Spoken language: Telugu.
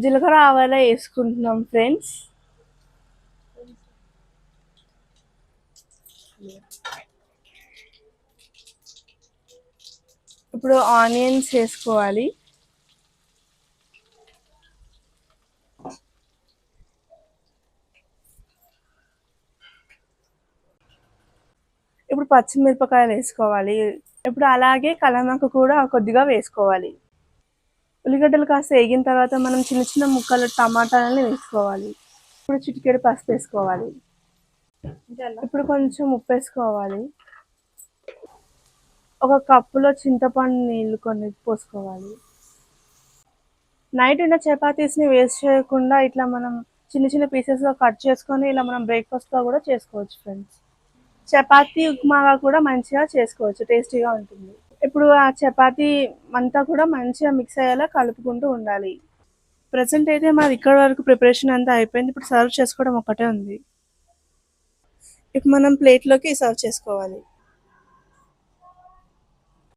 జీలకర్ర ఆవాలు వేసుకుంటున్నాం ఫ్రెండ్స్. ఇప్పుడు ఆనియన్స్ వేసుకోవాలి. ఇప్పుడు పచ్చిమిరపకాయలు వేసుకోవాలి. ఇప్పుడు అలాగే కలమాకు కూడా కొద్దిగా వేసుకోవాలి. ఉల్లిగడ్డలు కాస్త వేగిన తర్వాత మనం చిన్న చిన్న ముక్కలు టమాటాలని వేసుకోవాలి. ఇప్పుడు చిటికెడు పసుపు వేసుకోవాలి. ఇప్పుడు కొంచెం ఉప్పు వేసుకోవాలి. ఒక కప్పులో చింతపండు నీళ్ళు కొన్ని పోసుకోవాలి. నైట్ ఉన్న చపాతీస్ని వేస్ట్ చేయకుండా ఇట్లా మనం చిన్న చిన్న పీసెస్గా కట్ చేసుకొని ఇలా మనం బ్రేక్ఫాస్ట్గా కూడా చేసుకోవచ్చు ఫ్రెండ్స్. చపాతీ ఉప్మాగా కూడా మంచిగా చేసుకోవచ్చు, టేస్టీగా ఉంటుంది. ఇప్పుడు ఆ చపాతీ అంతా కూడా మంచిగా మిక్స్ అయ్యేలా కలుపుకుంటూ ఉండాలి. ప్రజెంట్ అయితే మాది ఇక్కడ వరకు ప్రిపరేషన్ అంతా అయిపోయింది. ఇప్పుడు సర్వ్ చేసుకోవడం ఒకటే ఉంది. ఇప్పుడు మనం ప్లేట్లోకి సర్వ్ చేసుకోవాలి.